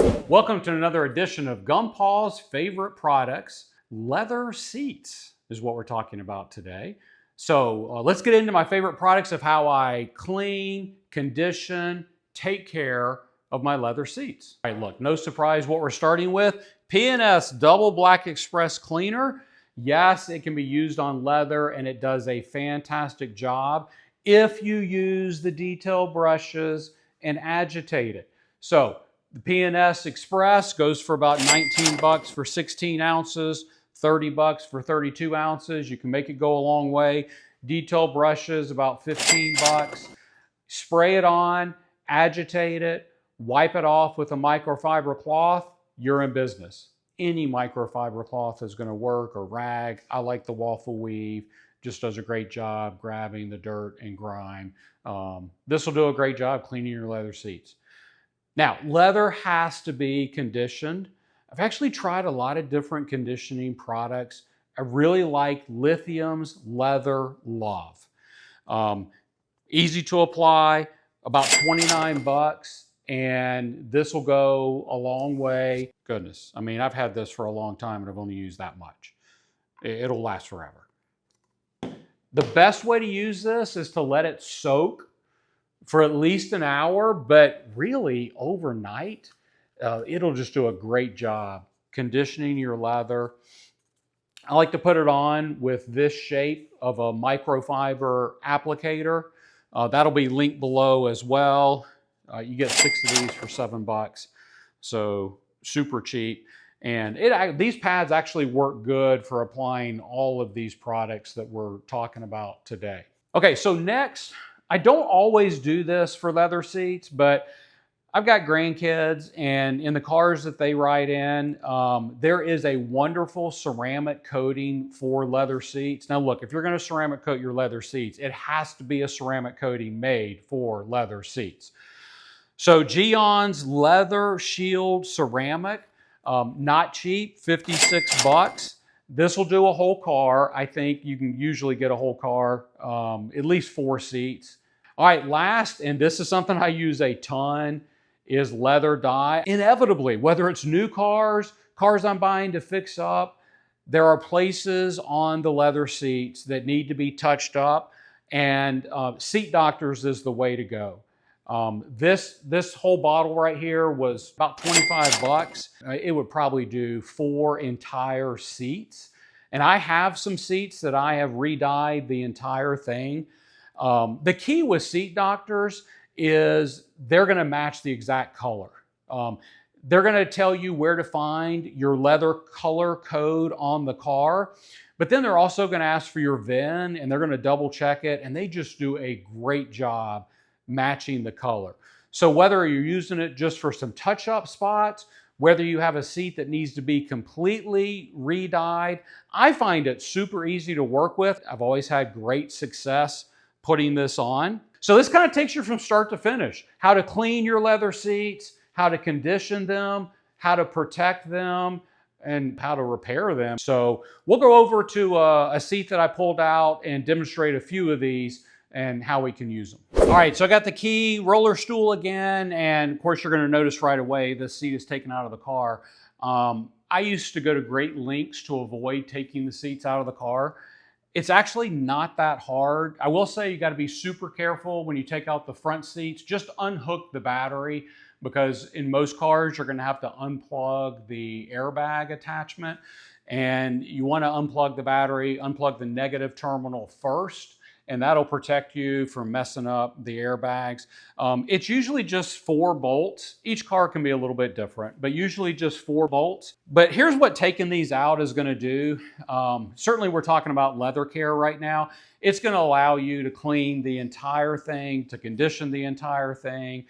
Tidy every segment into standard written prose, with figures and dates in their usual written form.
Welcome to another edition of Gumpa's favorite products. Leather seats is what we're talking about today. So let's get into my favorite products of how I clean, condition, take care of my leather seats. All right, look, no surprise what we're starting with. P&S Double Black Express Cleaner. Yes, it can be used on leather and it does a fantastic job if you use the detail brushes and agitate it. So the P&S Express goes for about 19 bucks for 16 ounces, 30 bucks for 32 ounces. You can make it go a long way. Detail brushes, about 15 bucks. Spray it on, agitate it, wipe it off with a microfiber cloth, you're in business. Any microfiber cloth is gonna work, or rag. I like the waffle weave, just does a great job grabbing the dirt and grime. This will do a great job cleaning your leather seats. Now, leather has to be conditioned. I've actually tried a lot of different conditioning products. I really like Lithium's Leather Love. Easy to apply, about 29 bucks, and this will go a long way. Goodness, I mean, I've had this for a long time and I've only used that much. It'll last forever. The best way to use this is to let it soak for at least an hour, but really overnight, it'll just do a great job conditioning your leather. I like to put it on with this shape of a microfiber applicator. That'll be linked below as well. You get 6 of these for 7 bucks, so super cheap. And these pads actually work good for applying all of these products that we're talking about today. Okay, so next, I don't always do this for leather seats, but I've got grandkids, and in the cars that they ride in, there is a wonderful ceramic coating for leather seats. Now look, if you're gonna ceramic coat your leather seats, it has to be a ceramic coating made for leather seats. So Geon's Leather Shield Ceramic, not cheap, 56 bucks. This will do a whole car. I think you can usually get a whole car, at least 4 seats. All right, last, and this is something I use a ton, is leather dye. Inevitably, whether it's new cars, cars I'm buying to fix up, there are places on the leather seats that need to be touched up, and Seat Doctors is the way to go. This whole bottle right here was about 25 bucks. It would probably do 4 entire seats. And I have some seats that I have re-dyed the entire thing. The key with Seat Doctors is they're gonna match the exact color. They're gonna tell you where to find your leather color code on the car, but then they're also gonna ask for your VIN, and they're gonna double check it, and they just do a great job matching the color. So whether you're using it just for some touch-up spots, whether you have a seat that needs to be completely re-dyed, I find it super easy to work with. I've always had great success putting this on. So this kind of takes you from start to finish. How to clean your leather seats, how to condition them, how to protect them, and how to repair them. So we'll go over to a seat that I pulled out and demonstrate a few of these and how we can use them. All right, so I got the key roller stool again, and of course you're gonna notice right away this seat is taken out of the car. I used to go to great lengths to avoid taking the seats out of the car. It's actually not that hard. I will say you gotta be super careful when you take out the front seats. Just unhook the battery, because in most cars you're gonna have to unplug the airbag attachment, and you wanna unplug the battery, unplug the negative terminal first, and that'll protect you from messing up the airbags. It's usually just 4 bolts. Each car can be a little bit different, but usually just 4 bolts. But here's what taking these out is gonna do. Certainly we're talking about leather care right now. It's gonna allow you to clean the entire thing, to condition the entire thing.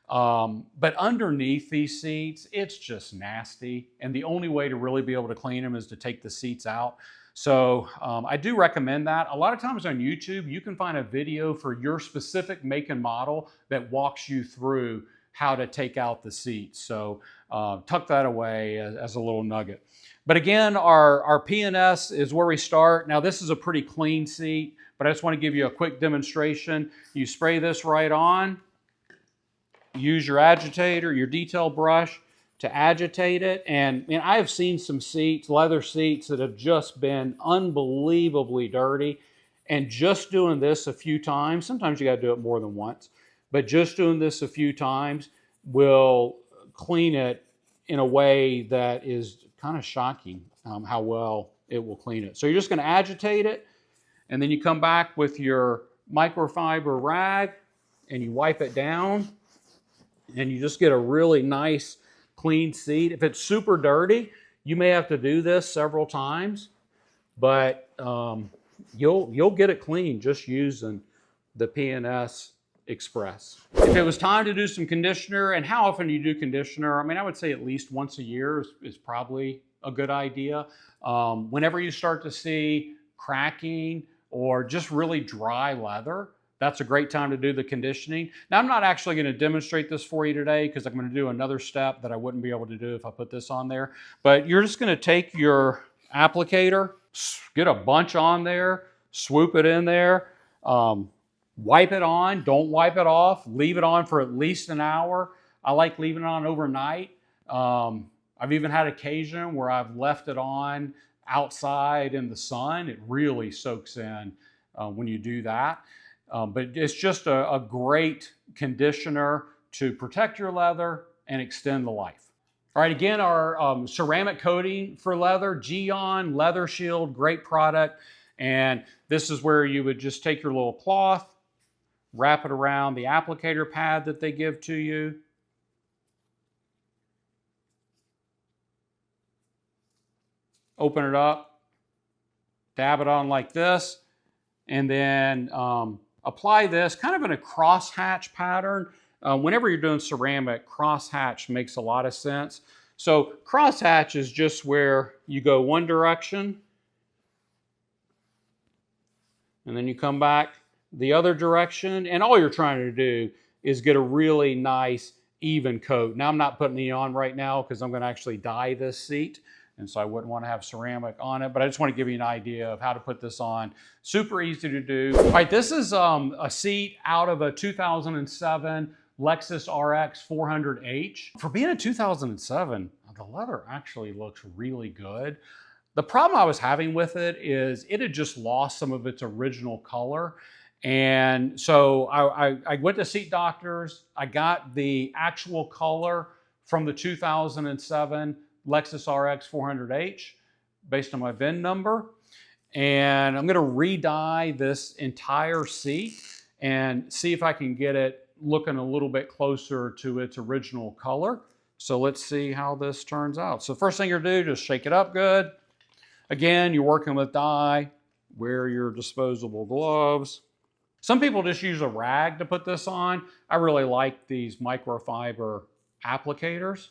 But underneath these seats, it's just nasty. And the only way to really be able to clean them is to take the seats out. So I do recommend that. A lot of times on YouTube, you can find a video for your specific make and model that walks you through how to take out the seats. So tuck that away as a little nugget. But again, our P&S is where we start. Now this is a pretty clean seat, but I just want to give you a quick demonstration. You spray this right on, use your agitator, your detail brush, to agitate it. And I have seen some seats, leather seats, that have just been unbelievably dirty. And just doing this a few times, sometimes you got to do it more than once, but just doing this a few times will clean it in a way that is kind of shocking, how well it will clean it. So you're just going to agitate it, and then you come back with your microfiber rag and you wipe it down, and you just get a really nice clean seat. If it's super dirty, you may have to do this several times, but you'll get it clean just using the P&S Express. If it was time to do some conditioner, and how often do you do conditioner? I would say at least once a year is probably a good idea. Whenever you start to see cracking or just really dry leather, that's a great time to do the conditioning. Now, I'm not actually going to demonstrate this for you today because I'm going to do another step that I wouldn't be able to do if I put this on there. But you're just going to take your applicator, get a bunch on there, swoop it in there, wipe it on, don't wipe it off, leave it on for at least an hour. I like leaving it on overnight. I've even had occasion where I've left it on outside in the sun. It really soaks in when you do that. But it's just a great conditioner to protect your leather and extend the life. All right, again, our ceramic coating for leather, Geon Leather Shield, great product. And this is where you would just take your little cloth, wrap it around the applicator pad that they give to you. Open it up, dab it on like this, and then apply this kind of in a crosshatch pattern. Whenever you're doing ceramic, crosshatch makes a lot of sense. So crosshatch is just where you go one direction, and then you come back the other direction, and all you're trying to do is get a really nice even coat. Now, I'm not putting it on right now because I'm going to actually dye this seat, and so I wouldn't want to have ceramic on it, but I just want to give you an idea of how to put this on. Super easy to do. All right, this is a seat out of a 2007 Lexus RX 400H. For being a 2007, the leather actually looks really good. The problem I was having with it is it had just lost some of its original color. And so I went to Seat Doctors. I got the actual color from the 2007 Lexus RX 400H based on my VIN number. And I'm going to re-dye this entire seat and see if I can get it looking a little bit closer to its original color. So let's see how this turns out. So first thing you're going to do, just shake it up good. Again, you're working with dye. Wear your disposable gloves. Some people just use a rag to put this on. I really like these microfiber applicators.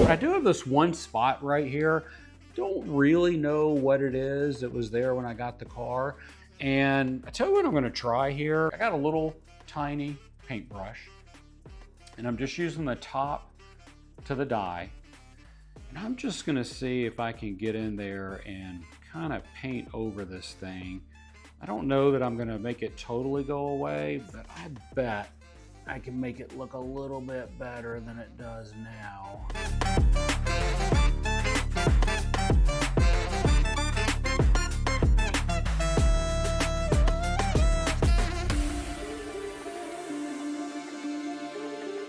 I do have this one spot right here. Don't really know what it is. It was there when I got the car. And I tell you what I'm gonna try here. I got a little tiny paintbrush, and I'm just using the top to the dye. And I'm just gonna see if I can get in there and kind of paint over this thing. I don't know that I'm gonna make it totally go away, but I bet I can make it look a little bit better than it does now.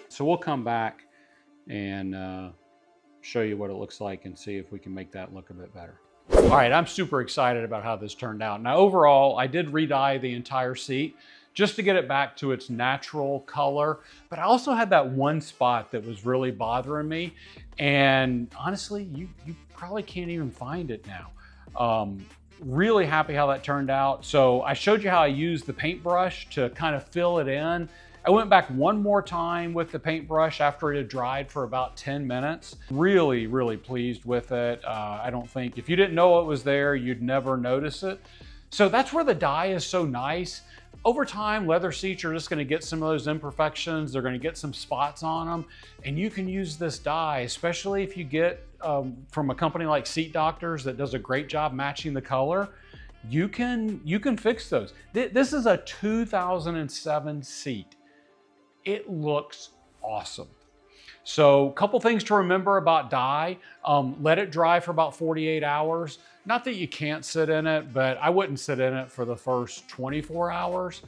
So we'll come back and show you what it looks like and see if we can make that look a bit better. All right, I'm super excited about how this turned out. Now overall, I did re-dye the entire seat just to get it back to its natural color. But I also had that one spot that was really bothering me. And honestly, you probably can't even find it now. Really happy how that turned out. So I showed you how I used the paintbrush to kind of fill it in. I went back one more time with the paintbrush after it had dried for about 10 minutes. Really, really pleased with it. I don't think, if you didn't know it was there, you'd never notice it. So that's where the dye is so nice. Over time, leather seats are just gonna get some of those imperfections. They're gonna get some spots on them. And you can use this dye, especially if you get from a company like Seat Doctors that does a great job matching the color. You can fix those. This is a 2007 seat. It looks awesome. So a couple things to remember about dye. Let it dry for about 48 hours. Not that you can't sit in it, but I wouldn't sit in it for the first 24 hours.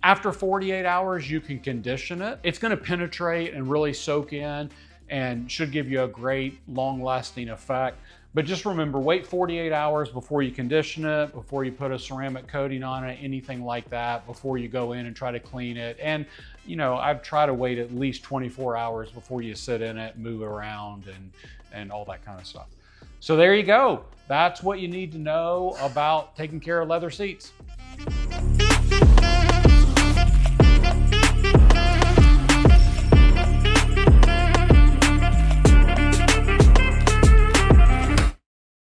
After 48 hours, you can condition it. It's gonna penetrate and really soak in and should give you a great long-lasting effect. But just remember, wait 48 hours before you condition it, before you put a ceramic coating on it, anything like that, before you go in and try to clean it. And, you know, I've tried to wait at least 24 hours before you sit in it, move around, and all that kind of stuff. So there you go. That's what you need to know about taking care of leather seats.